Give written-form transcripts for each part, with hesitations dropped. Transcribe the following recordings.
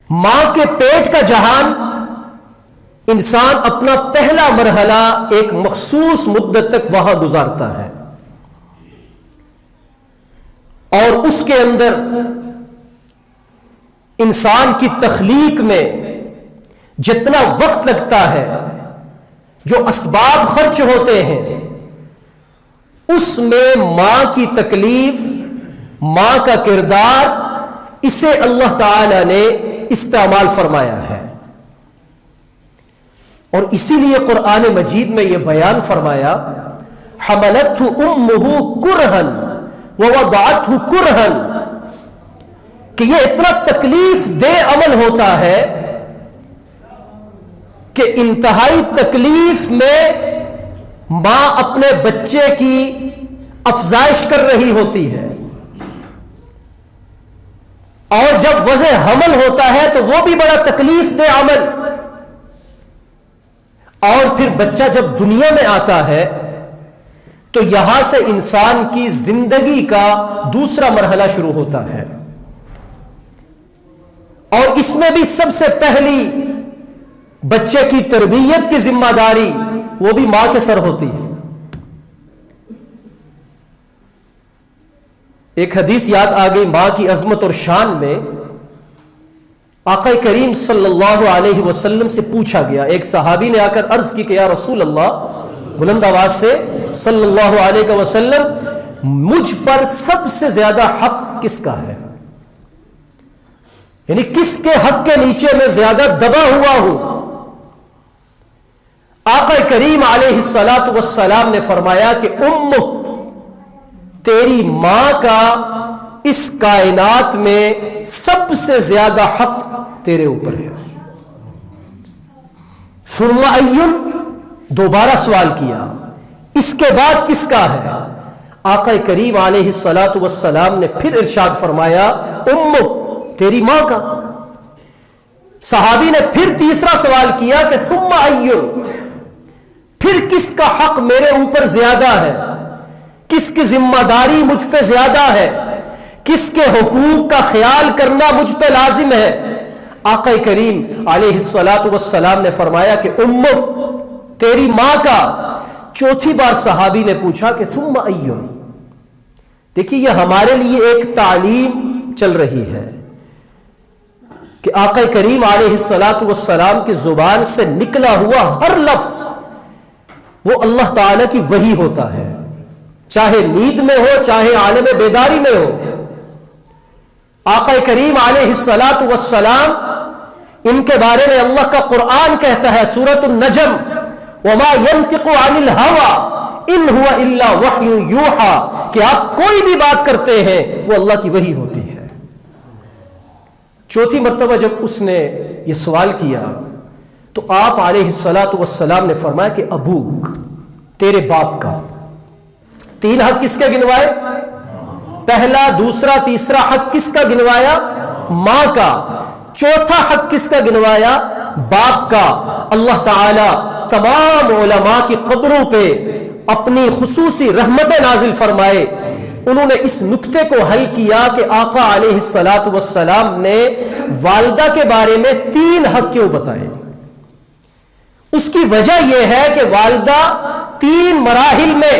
ماں کے پیٹ کا جہان، انسان اپنا پہلا مرحلہ ایک مخصوص مدت تک وہاں گزارتا ہے، اور اس کے اندر انسان کی تخلیق میں جتنا وقت لگتا ہے، جو اسباب خرچ ہوتے ہیں، اس میں ماں کی تکلیف، ماں کا کردار، اسے اللہ تعالی نے استعمال فرمایا ہے۔ اور اسی لیے قرآن مجید میں یہ بیان فرمایا، حملتہ امہ کرہن ووضعتہ کرہن، کہ یہ اتنا تکلیف دہ عمل ہوتا ہے کہ انتہائی تکلیف میں ماں اپنے بچے کی افزائش کر رہی ہوتی ہے، اور جب وضع حمل ہوتا ہے تو وہ بھی بڑا تکلیف دہ عمل، اور پھر بچہ جب دنیا میں آتا ہے تو یہاں سے انسان کی زندگی کا دوسرا مرحلہ شروع ہوتا ہے، اور اس میں بھی سب سے پہلی بچے کی تربیت کی ذمہ داری وہ بھی ماں کے سر ہوتی ہے۔ ایک حدیث یاد آ گئی ماں کی عظمت اور شان میں، آقا کریم صلی اللہ علیہ وسلم سے پوچھا گیا، ایک صحابی نے آ کر عرض کی کہ یا رسول اللہ، بلند آواز سے صلی اللہ علیہ وسلم، مجھ پر سب سے زیادہ حق کس کا ہے؟ یعنی کس کے حق کے نیچے میں زیادہ دبا ہوا ہوں؟ آقا کریم علیہ الصلاۃ والسلام نے فرمایا کہ تیری ماں کا اس کائنات میں سب سے زیادہ حق تیرے اوپر ہے۔ ثم ایّن، دوبارہ سوال کیا، اس کے بعد کس کا ہے؟ آقا کریم علیہ الصلاۃ والسلام نے پھر ارشاد فرمایا، تیری ماں کا۔ صحابی نے پھر تیسرا سوال کیا کہ ثم ایّن، پھر کس کا حق میرے اوپر زیادہ ہے؟ کس کی ذمہ داری مجھ پہ زیادہ ہے؟ کس کے حقوق کا خیال کرنا مجھ پہ لازم ہے؟ آقا کریم علیہ الصلاۃ والسلام نے فرمایا کہ تیری ماں کا۔ چوتھی بار صحابی نے پوچھا کہ ثم ایّن۔ دیکھیے یہ ہمارے لیے ایک تعلیم چل رہی ہے کہ آقا کریم علیہ الصلاۃ والسلام کی زبان سے نکلا ہوا ہر لفظ وہ اللہ تعالی کی وحی ہوتا ہے، چاہے نیند میں ہو چاہے عالم بیداری میں ہو۔ آقا کریم علیہ الصلاۃ والسلام، ان کے بارے میں اللہ کا قرآن کہتا ہے سورۃ النجم، وما ينطق عن الهوى ان هو الا وحی یوحى، کہ آپ کوئی بھی بات کرتے ہیں وہ اللہ کی وحی ہوتی ہے۔ چوتھی مرتبہ جب اس نے یہ سوال کیا تو آپ علیہ الصلاۃ والسلام نے فرمایا کہ ابوک، تیرے باپ کا۔ تین حق کس کے گنوائے؟ پہلا، دوسرا، تیسرا حق کس کا گنوایا؟ ماں کا۔ چوتھا حق کس کا گنوایا؟ باپ کا۔ اللہ تعالی تمام علماء کی قبروں پہ اپنی خصوصی رحمتیں نازل فرمائے۔ انہوں نے اس نکتے کو حل کیا کہ آقا علیہ الصلاۃ والسلام نے والدہ کے بارے میں تین حق کیوں بتائے۔ اس کی وجہ یہ ہے کہ والدہ تین مراحل میں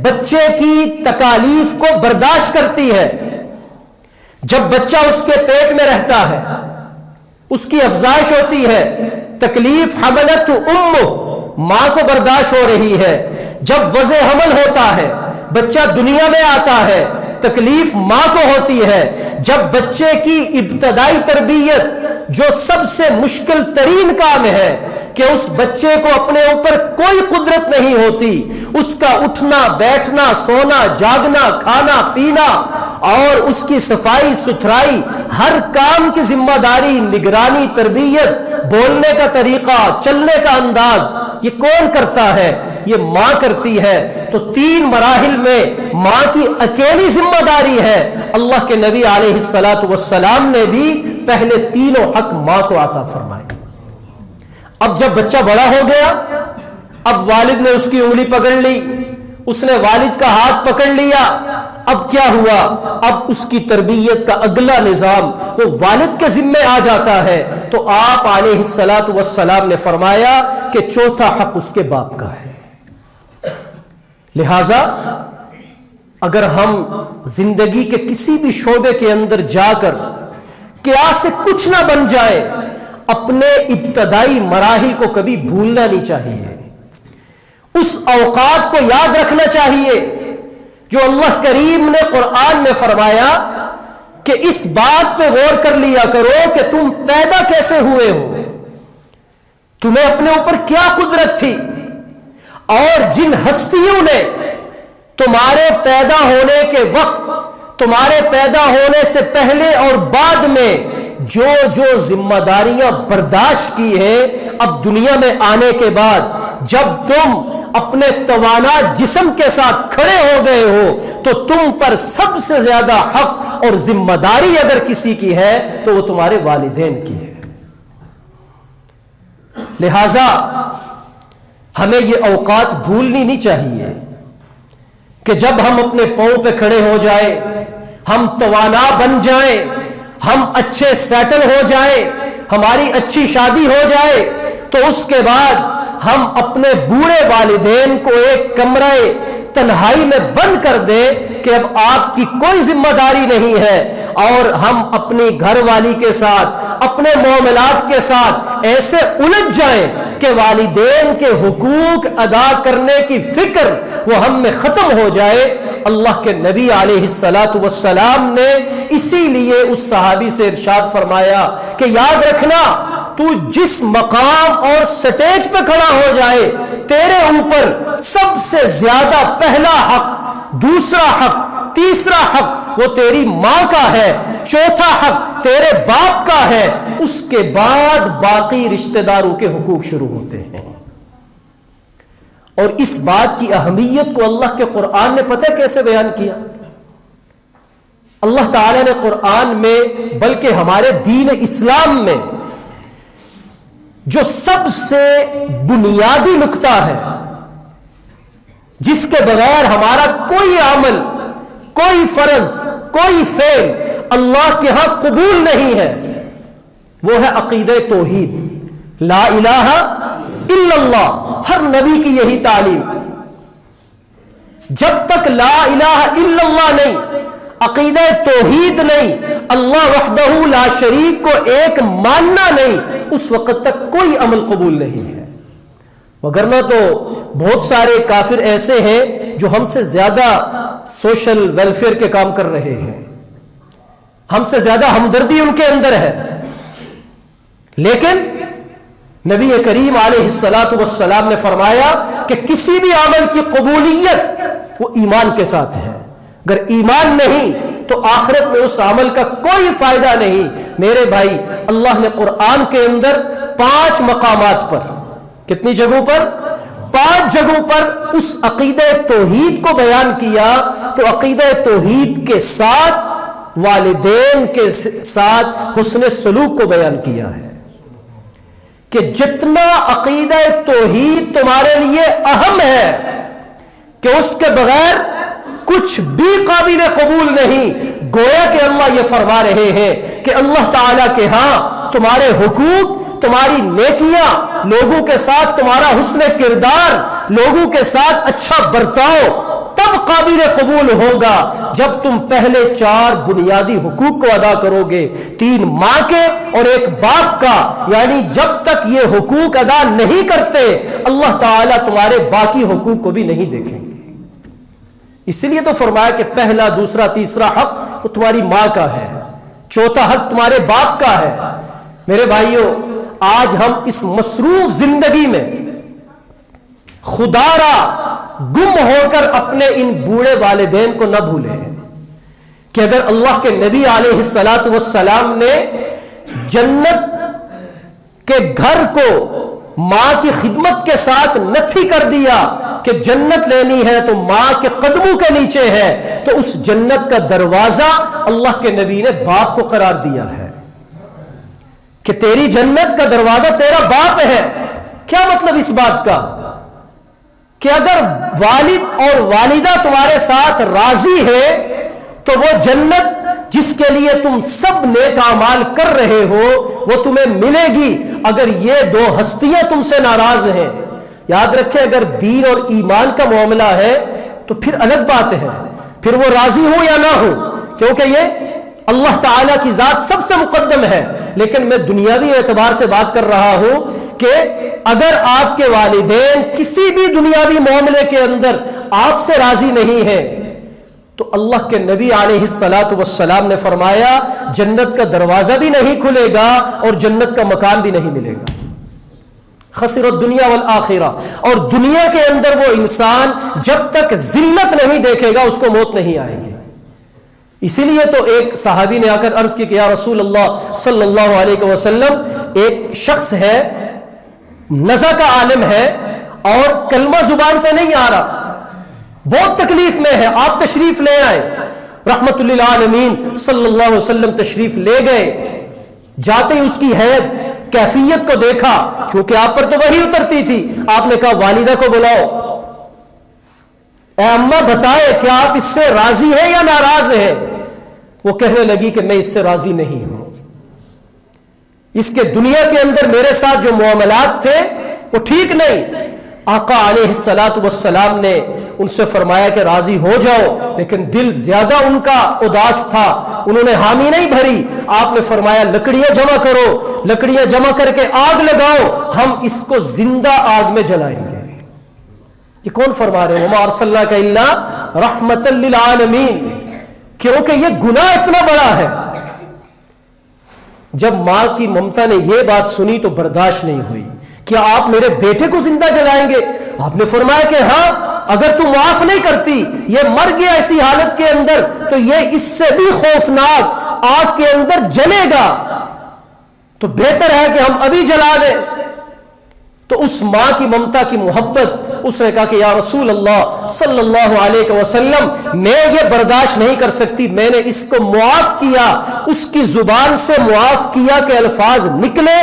بچے کی تکالیف کو برداشت کرتی ہے۔ جب بچہ اس کے پیٹ میں رہتا ہے، اس کی افزائش ہوتی ہے، تکلیف حملت امہ، ماں کو برداشت ہو رہی ہے۔ جب وضع حمل ہوتا ہے، بچہ دنیا میں آتا ہے، تکلیف ماں کو ہوتی ہے۔ جب بچے کی ابتدائی تربیت، جو سب سے مشکل ترین کام ہے کہ اس بچے کو اپنے اوپر کوئی قدرت نہیں ہوتی، اس کا اٹھنا بیٹھنا، سونا جاگنا، کھانا پینا اور اس کی صفائی ستھرائی، ہر کام کی ذمہ داری، نگرانی، تربیت، بولنے کا طریقہ، چلنے کا انداز، یہ کون کرتا ہے؟ یہ ماں کرتی ہے۔ تو تین مراحل میں ماں کی اکیلی ذمہ داری ہے۔ اللہ کے نبی علیہ الصلاۃ والسلام نے بھی پہلے تینوں حق ماں کو عطا فرمائے۔ اب جب بچہ بڑا ہو گیا، اب والد نے اس کی انگلی پکڑ لی، اس نے والد کا ہاتھ پکڑ لیا، اب کیا ہوا؟ اب اس کی تربیت کا اگلا نظام وہ والد کے ذمے آ جاتا ہے. تو آپ علیہ الصلوۃ والسلام نے فرمایا کہ چوتھا حق اس کے باپ کا ہے. لہذا اگر ہم زندگی کے کسی بھی شعبے کے اندر جا کر کیا سے کچھ نہ بن جائے، اپنے ابتدائی مراحل کو کبھی بھولنا نہیں چاہیے. اس اوقات کو یاد رکھنا چاہیے جو اللہ کریم نے قرآن میں فرمایا کہ اس بات پہ غور کر لیا کرو کہ تم پیدا کیسے ہوئے ہو، تمہیں اپنے اوپر کیا قدرت تھی، اور جن ہستیوں نے تمہارے پیدا ہونے کے وقت، تمہارے پیدا ہونے سے پہلے اور بعد میں جو جو ذمہ داریاں برداشت کی ہیں، اب دنیا میں آنے کے بعد جب تم اپنے توانا جسم کے ساتھ کھڑے ہو گئے ہو تو تم پر سب سے زیادہ حق اور ذمہ داری اگر کسی کی ہے تو وہ تمہارے والدین کی ہے. لہذا ہمیں یہ اوقات بھولنی نہیں چاہیے کہ جب ہم اپنے پاؤں پہ کھڑے ہو جائیں، ہم توانا بن جائیں، ہم اچھے سیٹل ہو جائیں، ہماری اچھی شادی ہو جائے، تو اس کے بعد ہم اپنے بوڑھے والدین کو ایک کمرے تنہائی میں بند کر دیں کہ اب آپ کی کوئی ذمہ داری نہیں ہے، اور ہم اپنی گھر والی کے ساتھ، اپنے معاملات کے ساتھ ایسے الجھ جائیں کہ والدین کے حقوق ادا کرنے کی فکر وہ ہم میں ختم ہو جائے. اللہ کے نبی علیہ الصلوۃ والسلام نے اسی لیے اس صحابی سے ارشاد فرمایا کہ یاد رکھنا، تو جس مقام اور سٹیج پہ کھڑا ہو جائے، تیرے اوپر سب سے زیادہ پہلا حق، دوسرا حق، تیسرا حق وہ تیری ماں کا ہے، چوتھا حق تیرے باپ کا ہے، اس کے بعد باقی رشتہ داروں کے حقوق شروع ہوتے ہیں. اور اس بات کی اہمیت کو اللہ کے قرآن نے پتہ کیسے بیان کیا؟ اللہ تعالیٰ نے قرآن میں، بلکہ ہمارے دین اسلام میں جو سب سے بنیادی نقطہ ہے، جس کے بغیر ہمارا کوئی عمل، کوئی فرض، کوئی فعل اللہ کے ہاں قبول نہیں ہے، وہ ہے عقیدہ توحید، لا الہ الا اللہ. ہر نبی کی یہی تعلیم. جب تک لا الہ الا اللہ نہیں، عقیدہ توحید نہیں، اللہ وحدہ لا شریک کو ایک ماننا نہیں، اس وقت تک کوئی عمل قبول نہیں ہے. وگرنہ تو بہت سارے کافر ایسے ہیں جو ہم سے زیادہ سوشل ویلفیئر کے کام کر رہے ہیں، ہم سے زیادہ ہمدردی ان کے اندر ہے، لیکن نبی کریم علیہ الصلوۃ والسلام نے فرمایا کہ کسی بھی عمل کی قبولیت وہ ایمان کے ساتھ ہے. اگر ایمان نہیں تو آخرت میں اس عمل کا کوئی فائدہ نہیں. میرے بھائی، اللہ نے قرآن کے اندر 5 مقامات پر، کتنی جگہوں پر؟ 5 جگہوں پر اس عقیدہ توحید کو بیان کیا. تو عقیدہ توحید کے ساتھ والدین کے ساتھ حسن سلوک کو بیان کیا ہے کہ جتنا عقیدہ توحید تمہارے لیے اہم ہے کہ اس کے بغیر کچھ بھی قابل قبول نہیں. گویا کہ اللہ یہ فرما رہے ہیں کہ اللہ تعالیٰ کے ہاں تمہارے حقوق، تمہاری نیکیاں، لوگوں کے ساتھ تمہارا حسن کردار، لوگوں کے ساتھ اچھا برتاؤ تب قابل قبول ہوگا جب تم پہلے 4 بنیادی حقوق کو ادا کرو گے، 3 ماں کے اور 1 باپ کا. یعنی جب تک یہ حقوق ادا نہیں کرتے، اللہ تعالیٰ تمہارے باقی حقوق کو بھی نہیں دیکھیں گے. اس لیے تو فرمایا کہ پہلا، دوسرا، تیسرا حق وہ تمہاری ماں کا ہے، چوتھا حق تمہارے باپ کا ہے. میرے بھائیوں، آج ہم اس مصروف زندگی میں خدا را گم ہو کر اپنے ان بوڑھے والدین کو نہ بھولیں کہ اگر اللہ کے نبی علیہ الصلوۃ والسلام نے جنت کے گھر کو ماں کی خدمت کے ساتھ نتھی کر دیا کہ جنت لینی ہے تو ماں کے قدموں کے نیچے ہے، تو اس جنت کا دروازہ اللہ کے نبی نے باپ کو قرار دیا ہے کہ تیری جنت کا دروازہ تیرا باپ ہے. کیا مطلب اس بات کا؟ کہ اگر والد اور والدہ تمہارے ساتھ راضی ہے تو وہ جنت جس کے لیے تم سب نیک اعمال کر رہے ہو وہ تمہیں ملے گی اگر یہ دو ہستیاں تم سے ناراض ہیں۔ یاد رکھیں اگر دین اور ایمان کا معاملہ ہے تو پھر الگ بات ہے، پھر وہ راضی ہو یا نہ ہو، کیونکہ یہ اللہ تعالیٰ کی ذات سب سے مقدم ہے۔ لیکن میں دنیاوی اعتبار سے بات کر رہا ہوں کہ اگر آپ کے والدین کسی بھی دنیاوی معاملے کے اندر آپ سے راضی نہیں ہیں تو اللہ کے نبی علیہ الصلاۃ والسلام نے فرمایا جنت کا دروازہ بھی نہیں کھلے گا اور جنت کا مکان بھی نہیں ملے گا۔ خسر الدنیا والآخرہ، اور دنیا کے اندر وہ انسان جب تک ذلت نہیں دیکھے گا اس کو موت نہیں آئے گی۔ اسی لیے تو ایک صحابی نے آ کر عرض کی کہ یا رسول اللہ صلی اللہ علیہ وسلم، ایک شخص ہے نزع کا عالم ہے اور کلمہ زبان پہ نہیں آ رہا، بہت تکلیف میں ہے، آپ تشریف لے آئے۔ رحمت للعالمین صلی اللہ علیہ وسلم تشریف لے گئے، جاتے ہی اس کی حیت کیفیت کو دیکھا، چونکہ آپ پر تو وحی اترتی تھی، آپ نے کہا والدہ کو بلاؤ، اے اماں بتائے کیا آپ اس سے راضی ہیں یا ناراض ہیں؟ وہ کہنے لگی کہ میں اس سے راضی نہیں ہوں، اس کے دنیا کے اندر میرے ساتھ جو معاملات تھے وہ ٹھیک نہیں۔ آقا علیہ الصلاۃ والسلام نے ان سے فرمایا کہ راضی ہو جاؤ، لیکن دل زیادہ ان کا اداس تھا، انہوں نے حامی نہیں بھری۔ آپ نے فرمایا لکڑیاں جمع کرو، لکڑیاں جمع کر کے آگ لگاؤ، ہم اس کو زندہ آگ میں جلائیں گے۔ یہ کون فرما رہے ہیں؟ وما ارسلناک الا رحمتا للعالمین، کیونکہ یہ گناہ اتنا بڑا ہے۔ جب ماں کی ممتا نے یہ بات سنی تو برداشت نہیں ہوئی، کیا آپ میرے بیٹے کو زندہ جلائیں گے؟ آپ نے فرمایا کہ ہاں، اگر تم معاف نہیں کرتی، یہ مر گیا ایسی حالت کے اندر، تو یہ اس سے بھی خوفناک آگ کے اندر جلے گا، تو بہتر ہے کہ ہم ابھی جلا دیں۔ تو اس ماں کی ممتا کی محبت، اس نے کہا کہ یا رسول اللہ صلی اللہ علیہ وسلم، میں یہ برداشت نہیں کر سکتی، میں نے اس کو معاف کیا، اس کی زبان سے معاف کیا کہ الفاظ نکلے،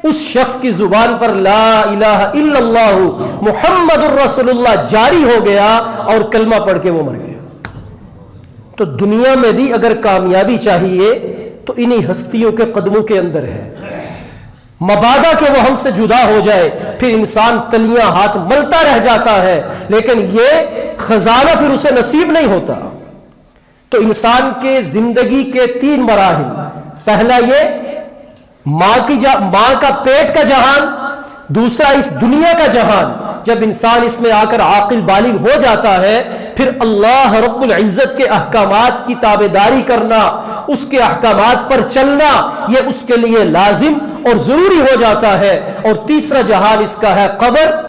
اس شخص کی زبان پر لا الہ الا اللہ محمد الرسول اللہ جاری ہو گیا اور کلمہ پڑھ کے وہ مر گیا۔ تو دنیا میں بھی اگر کامیابی چاہیے تو انہی ہستیوں کے قدموں کے اندر ہے، مبادا کہ وہ ہم سے جدا ہو جائے، پھر انسان تلیاں ہاتھ ملتا رہ جاتا ہے، لیکن یہ خزانہ پھر اسے نصیب نہیں ہوتا۔ تو انسان کے زندگی کے 3 مراحل، پہلا یہ ماں کا پیٹ کا جہان، دوسرا اس دنیا کا جہان، جب انسان اس میں آ کر عاقل بالغ ہو جاتا ہے، پھر اللہ رب العزت کے احکامات کی تابعداری کرنا، اس کے احکامات پر چلنا، یہ اس کے لیے لازم اور ضروری ہو جاتا ہے۔ اور تیسرا جہان اس کا ہے قبر۔